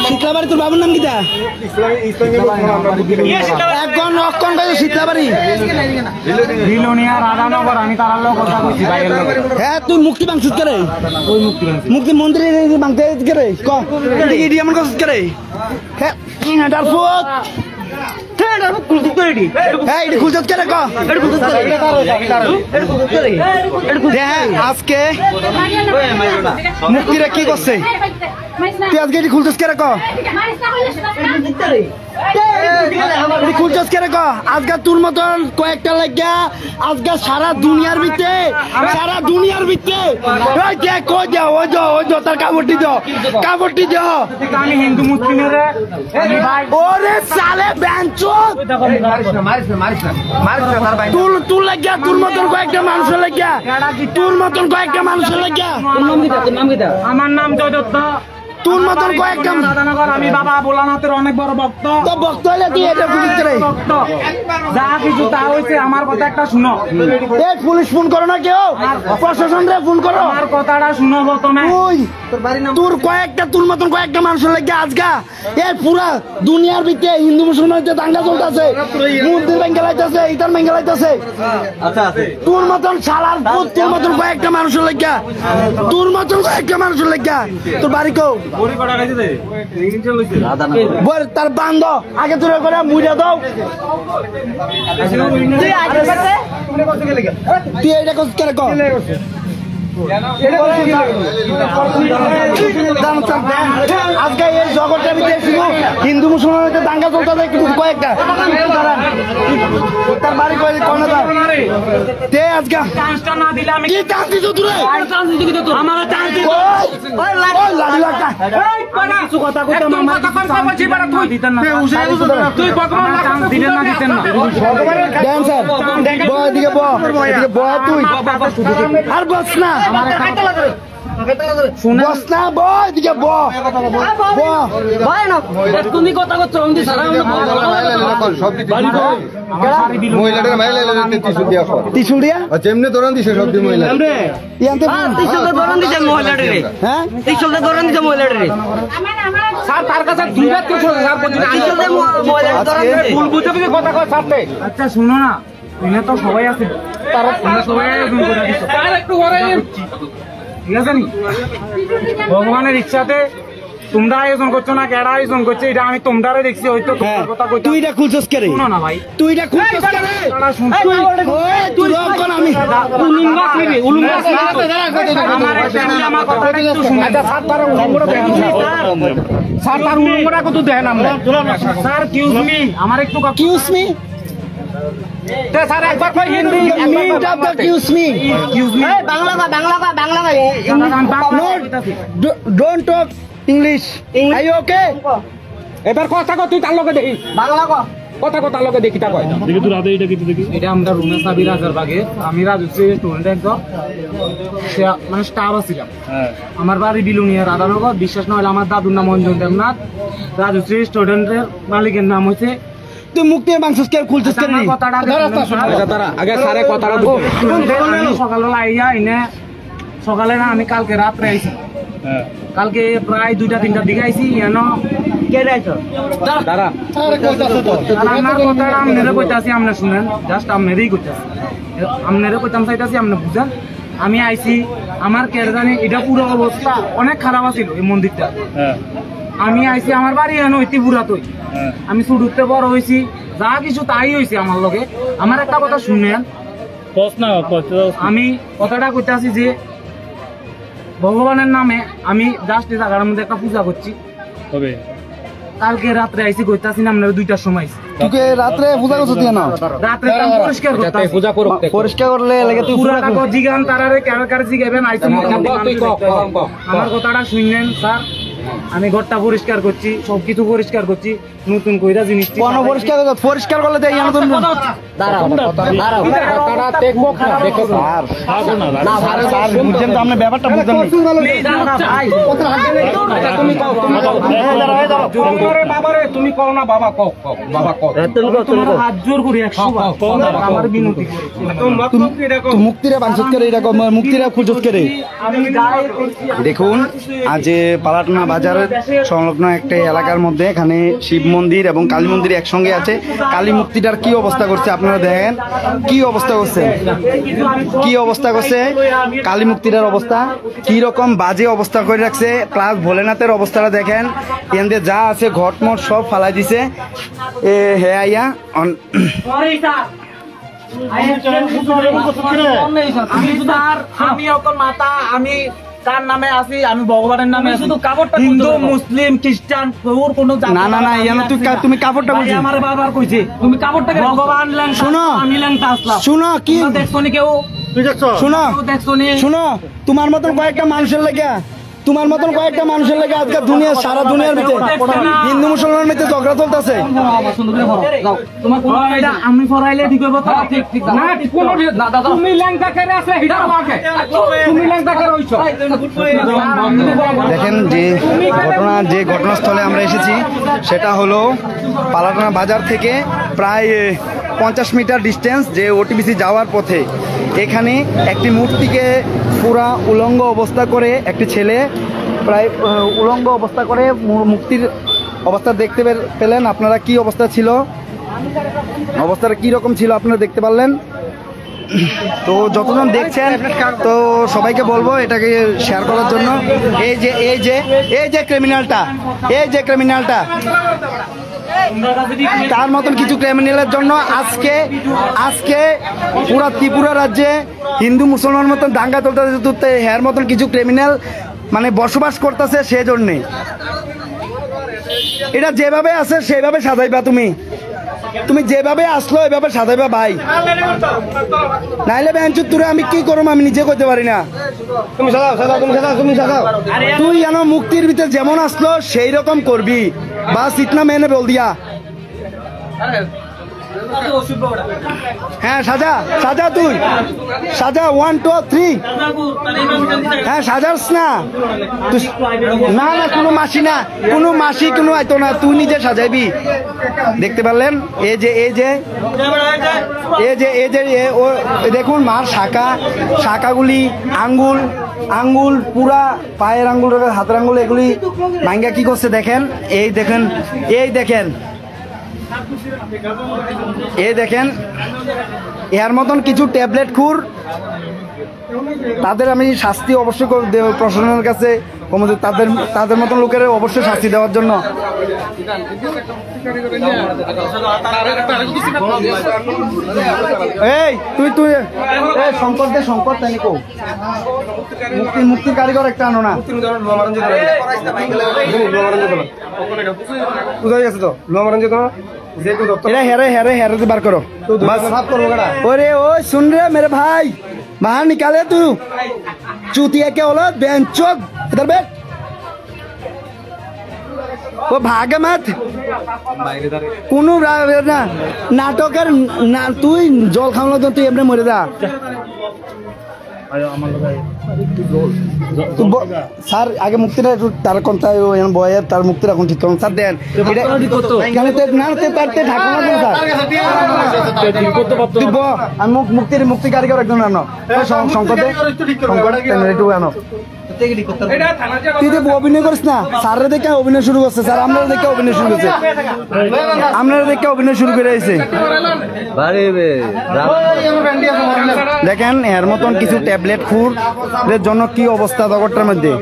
শীতলাবাড়ি তোর বাবুর নাম কিটা? একজন অক্ষণ ভাই শীতলাবাড়ি হ্যাঁ তুই মুক্তি বাংশুত করে মুক্তি মন্দিরে বাংতে করে এমন কাজ করে হ্যাঁ আজকে মুক্তিরা কি করছে তুই আজকে এটি খুলছিস কে রে খুলছিস কে রে আজকে তোর মতন কয়েকটা লাগিয়া আজকে সারা দুনিয়ার ভিতরে তার কাপড়টি দাও আমি হিন্দু মুসলিমের ওরে সালে বেঞ্চত তোর লাগিয়া তোর মতন কয়েকটা মানুষের লাগিয়া আমার নাম জয় দত্ত তোর মতন কয়েকটা রাধানগর আমি বাবা ভোলানাথের অনেক বড় ভক্ত হলে তুই এটা ভক্ত যা কিছু তা হয়েছে আমার কথা একটা শুনো পুলিশ ফোন করো না কেউ প্রশাসন রে ফোন করো আমার কথাটা শুনো প্রথমে তোর মতন কয়েকটা মানুষের লাগে আজকা এই পুরা দুনিয়ার ভিতরে হিন্দু মুসলমানদের দাঙ্গা চলতেছে মন্দির ভেঙে লাইতেছে ইটার ভেঙে লাইতেছে তোর মতন শালার তোর মতন কয়েকটা মানুষের লাগে তোর বাড়ি কেউ তার বান্ধ আগে তোর করে মুড়ে দাও তুই এইটা কেন আজকে এই জগৎটা শুধু হিন্দু মুসলমানদের দাঙ্গা চলতে কিন্তু কয়েকটা তার বাড়ি আজকে আর বস না তুমি কথা করছো যেমনি দৌড়ান দিছে সব মহিলা আচ্ছা শুনো না এনে তো সবাই আছে তারা সবাই ঠিক আছে নি ভগবানের ইচ্ছাতে তোমরা আয়োজন করছো না কেডা আয়োজন করছে এটা আমি তোমরারে দেখছি হয়তো কথা কইতে তুই এটা খুলছস কে রে না ভাই তুই এটা খুলছস কে রে তুই কোন আমি উলুঙ্গা দিবি আমার ফ্যামিলি আমার কথাটা একটু শুনুন আচ্ছা সাত তার উলুঙ্গা দেখেন সাত তার উলুঙ্গা কত দেখেন আমরা স্যার কিউজ মি আমার একটু কিউজ মি স্যার একবার কই Hindi minute of the excuse me Bangla don't talk English are you okay এবার কথা কও তুই তার লগে দেখি বাংলা কথা লগে দেখি তা কয় দেখি তুই রাতে এটা কি দেখি এটা আমরা রুমে সাবি রাজারবাগে আমি রাজশ্রী স্টুডেন্ট একদম মানে স্টাফ আছিলাম আমার বাড়ি বিলুনিয়া রাধানগর বিশ্বাস না হলে আমার দাদুর নাম অঞ্জন দেবনাথ রাজশ্রী স্টুডেন্টের মালিকের নাম হচ্ছে তুই মুক্তি মাংস কে খুলছিস কেন আগে সারে কথাটা সকালবেলা আইয়া এনে সকালে না আমি কালকে রাত্রে আইছি কালকে প্রায় 2টা-3টার দিকে আইছি এনো কে রাইছো দাঁড়া আমার কথাটা আপনারা কইতাছি আপনি শুনেন জাস্ট আপনারই কইতাছি আপনারা কইতাম চাইতাছি আপনি বুঝেন আমি আইছি আমার কেড়ে জানি এটা পুরো অবস্থা অনেক খারাপ আছিল এই মন্দিরটা আমি আইছি আমার বাড়ি এনো ইতি পুরাতই আমি ছুটুতে বড় হয়েছি যা কিছু তাই হয়েছে আমার লগে আমার একটা কথা শুনেন আমি কথাটা কইতাছি যে ভগবানের নামে আমি জাস্ট এই জায়গার মধ্যে একটা পূজা করছি কালকে রাত্রে আইছি কইতাছি না আপনারা 2টার সময় তোকে রাত্রে পূজা করছ তুই না রাত্রে আমি পরিষ্কার করতে পূজা করব পরিষ্কার করলে লাগে তুই পুরো টাকা জিগান তারারে কার জিগাবেন আইছি আমার কথাটা শুনলেন স্যার আমি ঘরটা পরিষ্কার করছি সবকিছু পরিষ্কার করছি নতুন কইরা জিনিস কোন পরিষ্কার করলে দেই আমি তো দাঁড়াও তারা দেখবো না দেখো না স্যার বুঝছেন তো আপনি ব্যাপারটা বুঝছেন না ভাই তুমি কও বাবারে তুমি কও না বাবা কও বাবা কও তুমি হাত জোর করি 100 বার আমার বিনতি করি তুমি মুক্তিরে বাঞ্ছত করে এরকম মুক্তিরে খুঁজত করে আমি গায়ে দেখুন আজ পালাটনা বাজার বাজারের সংলগ্ন একটা এলাকার মধ্যে এখানে শিব মন্দির এবং কালী মন্দির একসঙ্গে আছে। কালী মূর্তিটার কি অবস্থা করছে আপনারা দেখেন, কি অবস্থা করছে, কি অবস্থা করছে কালী মূর্তিটার অবস্থা, কি রকম বাজে অবস্থা করে রাখছে। প্লাস ভোলেনাথের অবস্থাটা দেখেন, এখানে যা আছে ঘটমট সব ফালাই দিছে। হে আইয়া আমি অকল মাতা, আমি তার নামে আছি, আমি ভগবানের নামে শুধু কাপড়টা, হিন্দু মুসলিম খ্রিস্টান ওর কোনো না না না ইয়ানো তুমি কাপড়টা বলছি আমার বাবার কইছে তুমি কাপড়টা ভগবান লেন শুনো, আমি লেংটা আসলাম শুনো কি দেখছো নি কেউ, শুনো দেখছো নি, শুনো তোমার মতন কয়েকটা মানুষের লেগে, তোমার মতন কয়েকটা মানুষের লেগে আজকে দুনিয়া সারা দুনিয়ার ভিতরে হিন্দু মুসলমানের মধ্যে ঝগড়া চলতেছে। আমি ফরাইলে ঠিক হইব তো? না তুমি লেংটা করে আছে হিডা লাগে, তুমি লেংটা করে হইছো। দেখেন যে ঘটনাস্থলে আমরা এসেছি সেটা হলো পালাটানা বাজার থেকে প্রায় 50 মিটার ডিস্টেন্স, যে ওটিবিসি যাওয়ার পথে এখানে একটি মূর্তিকে পুরা উলঙ্গ অবস্থা করে একটি ছেলে প্রায় উলঙ্গ অবস্থা করে মূর্তির অবস্থা দেখতে পেলেন আপনারা। কি অবস্থা ছিল, অবস্থাটা কি রকম ছিল আপনারা দেখতে পারলেন। তো যতজন দেখছেন তো সবাইকে বলবো এটাকে শেয়ার করার জন্য। এই যে ক্রিমিনালটা তার মতন কিছু ক্রিমিনালের জন্য আজকে পুরা ত্রিপুরা রাজ্যে হিন্দু মুসলমান মতন দাঙ্গা চলতেছে, এর মতন কিছু ক্রিমিনাল মানে বসবাস করতেছে। সেজন্যে এটা যেভাবে আছে সেভাবে সাজাইবা, তুমি যেভাবে আসলো এভাবে সাজাইবা ভাই, নাইলে বেঞ্চুর তুরে আমি কি করবো আমি নিজে করতে পারি না। তুমি সাজাও তুই জানো মুক্তির ভিতরে যেমন আসলো সেই রকম করবি, বাস ইতনা মেনে বল দিয়া। হ্যাঁ সাজা তুই সাজা 1 2 3 হ্যাঁ সাজাস না না না কোনো মাসি কোনো আইতো না, তুই নিজে সাজাইবি। দেখতে পারলেন এই যে দেখুন মার শাখাগুলি আঙ্গুল পুরা পায়ের আঙ্গুল হাতের আঙ্গুল এগুলি ভাঙ্গা কি করছে দেখেন। এই দেখেন এর মতন কিছু ট্যাবলেট খুর তাদের আমি শাস্তি অবশ্যই প্রশাসনের কাছে তাদের মতন লোকের অবশ্যই শাস্তি দেওয়ার জন্য। এই তুই শঙ্কর তাই কো মুক্তির কারিগর একটা আনো না, কোথায় গেছে তো हेरे बार करो ओरे ओ सुन रहे मेरे भाई, बाहर निकाले तू चूतिया के औलाद बेंचोद, इधर बैठ, वो भागे मत কোনো না নাটকের না, তুই জল খাওয়ানো তো তুই এমনি মরে যা। স্যার আগে মুক্তিটা একটু তার কোনটা বয়ের তার মুক্তিটা এখন ঠিক করুন স্যার। দেন মুক্তি কারিগর একজন আনো, শঙ্কর একটু আনো। তুই তো অভিনয় করিস না, স্যারের দেখে অভিনয় শুরু করছে, স্যার আপনারা দেখে অভিনয় শুরু করছে, আপনারা দেখে অভিনয় শুরু করে আইছে। দেখেন এর মতন কিছু ট্যাবলেট খুর এর জন্য কি অবস্থা জগৎটার মধ্যে।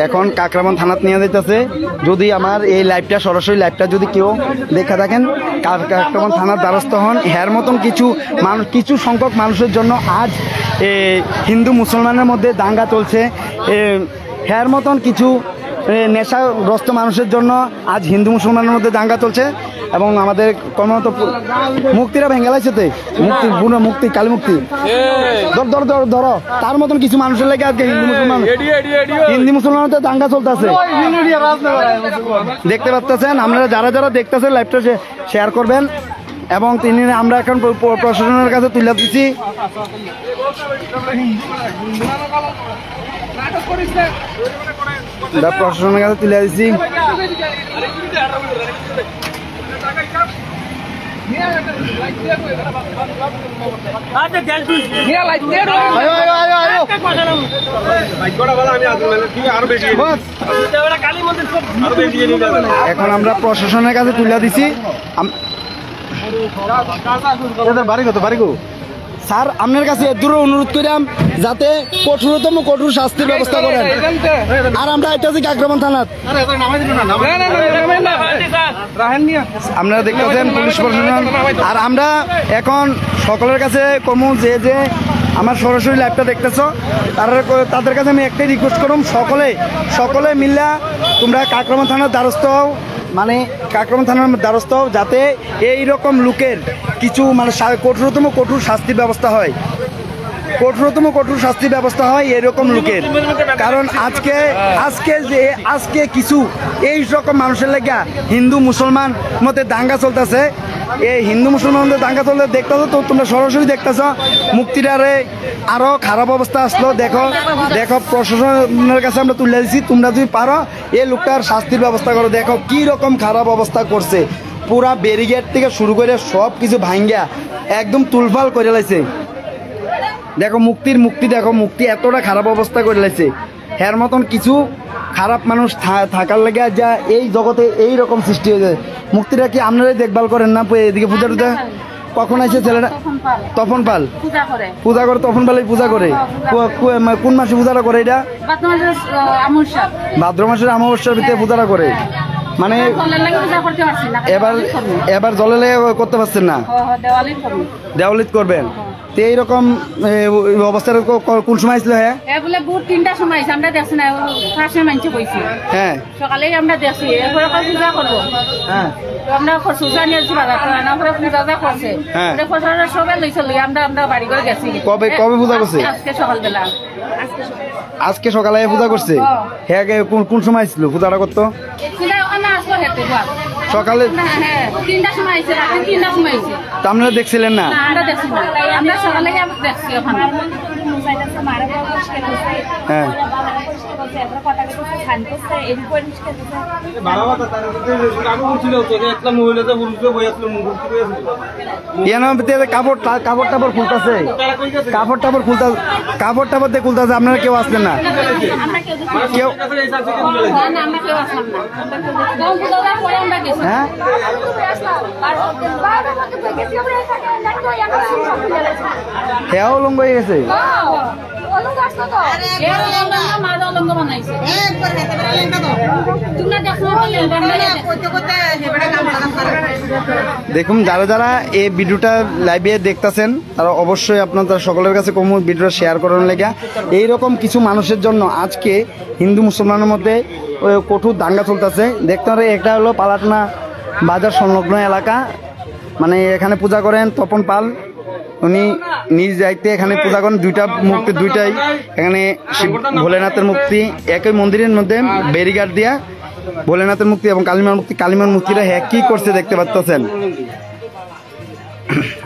এখন কাকরাবন থানাত নিয়ে যাইতেছে। যদি আমার এই লাইভটা সরাসরি লাইভটা যদি কেউ দেখে থাকেন কাকরাবন থানার দ্বারস্থ হন। এর মতন কিছু সংখ্যক মানুষের জন্য আজ হিন্দু মুসলমানের মধ্যে দাঙ্গা চলছে। এর মতন কিছু নেশাগ্রস্ত মানুষের জন্য আজ হিন্দু মুসলমানের মধ্যে দাঙ্গা চলছে এবং আমাদের কর্মরত মুক্তিরা ভেঙে লাগছে। মুক্তি কালী মুক্তি ধরো তার মতন কিছু মানুষের লেগে আজকে হিন্দু মুসলমানের দাঙ্গা চলতেছে। দেখতে পাচ্ছেন আপনারা যারা দেখতেছেন লাইভটা শেয়ার করবেন এবং আমরা এখন প্রশাসনের কাছে তুলে দিচ্ছি। প্রশাসনের কাছে তুলে দিচ্ছি। এখন আমরা প্রশাসনের কাছে তুলে দিছি। স্যার আপনার কাছে দূরে অনুরোধ করিলাম যাতে কঠোরতম কঠোর শাস্তির ব্যবস্থা করেন। আর আমরা আইতাছি কাকরামান থানাত। আপনারা দেখতেছেন পুলিশ প্রশাসন। আর আমরা এখন সকলের কাছে কমু যে আমার সরাসরি লাইভটা দেখতেছ তাদের কাছে আমি একটাই রিকোয়েস্ট করুম, সকলে মিল্লা তোমরা কাকরামান থানার দ্বারস্থ হও, মানে কাকরামান থানার দ্বারস্থ হও, যাতে এইরকম লোকের কিছু মানে কঠোরতম কঠোর শাস্তির ব্যবস্থা হয়, কঠোরতম কঠোর শাস্তির ব্যবস্থা হয় এরকম লোকের। কারণ আজকে কিছু এই রকম মানুষের লেগা হিন্দু মুসলমান মধ্যে দাঙ্গা চলতেছে। এই হিন্দু মুসলমান মধ্যে দাঙ্গা চলতে দেখতেছো তো, তোমরা সরাসরি দেখতেছ মুক্তিটারে আরো খারাপ অবস্থা আসলো। দেখো প্রশাসনের কাছে আমরা তুলে দিচ্ছি, তোমরা যদি পারো এই লোকটার শাস্তির ব্যবস্থা করো। দেখো কি রকম খারাপ অবস্থা করছে, পুরা ব্যারিকেড থেকে শুরু করে সব কিছু ভাঙ্গা একদম তুলফাল করে লাইছে। দেখো মুক্তি দেখো, মুক্তি এতটা খারাপ অবস্থা করে লাইছে। এর মতন কিছু খারাপ মানুষ থাকার লেগে যা এই জগতে এই রকম সৃষ্টি হয়েছে। মুক্তিটা কি আপনারাই দেখভাল করেন না? এদিকে পূজা টুজা কখন আছে ছেলেটা? তপন পাল পূজা করে, তপন পালের পূজা করে। কোন মাসে পূজাটা করে? এটা ভাদ্র মাসের অমাবস্যার ভিতরে পূজাটা করে। মানে এবার জলে লেগে করতে পারছেন না, দেওয়ালিত করবেন। তো এইরকম অবস্থার কোন সময় ছিল? হ্যাঁ বলে ভোর 3টার সময় আমরা দেখছি না, ফার্স্টে মানছে কইছি। হ্যাঁ সকালেই আমরা দেখছি, এরপরে পূজা করবো। হ্যাঁ আমরা সুজা নিয়েছি বাজার করে, না পরে পূজা করছে। হ্যাঁ সবাই লইছিল, আমরা বাড়ি করে গেছি। কবে পূজা করছে? আজকে সকালবেলা। আজকে সকালে পূজা করছে। হ্যাঁ কোন সময় ছিল পূজাটা করতো? সকালে 3টার সময় আইছে, রাতে 3টার সময় আইছে। তা আপনারা দেখছিলেন না? আমরা দেখছি না, আমরা সকালে দেখছি ওখানে। হ্যাঁ কাপড় টাপড় খুলতেছে, আপনারা কেউ আসলেন না? কেউ হ্যাঁ হ্যাঁ উলঙ্গ হয়ে গেছে। দেখুন যারা এই ভিডিওটা লাইভে দেখতেছেন তারা অবশ্যই আপনাদের সকলের কাছে কম ভিডিওটা শেয়ার করার লেগে। এইরকম কিছু মানুষের জন্য আজকে হিন্দু মুসলমানের মধ্যে কঠোর দাঙ্গা চলতেছে। দেখতে পারে একটা হলো পালাটনা বাজার সংলগ্ন এলাকা, মানে এখানে পূজা করেন তপন পাল। উনি নিজ দায়িত্বে এখানে পূজা করেন। দুইটাই এখানে ভোলেনাথের মূর্তি একই মন্দিরের মধ্যে ব্যারিকেড দিয়া ভোলেনাথের মূর্তি এবং কালিমার মূর্তিটা হ্যাঁ কি করছে দেখতে পাচ্ছেন।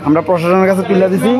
আমরা প্রশাসনের কাছে তুলে দিছি।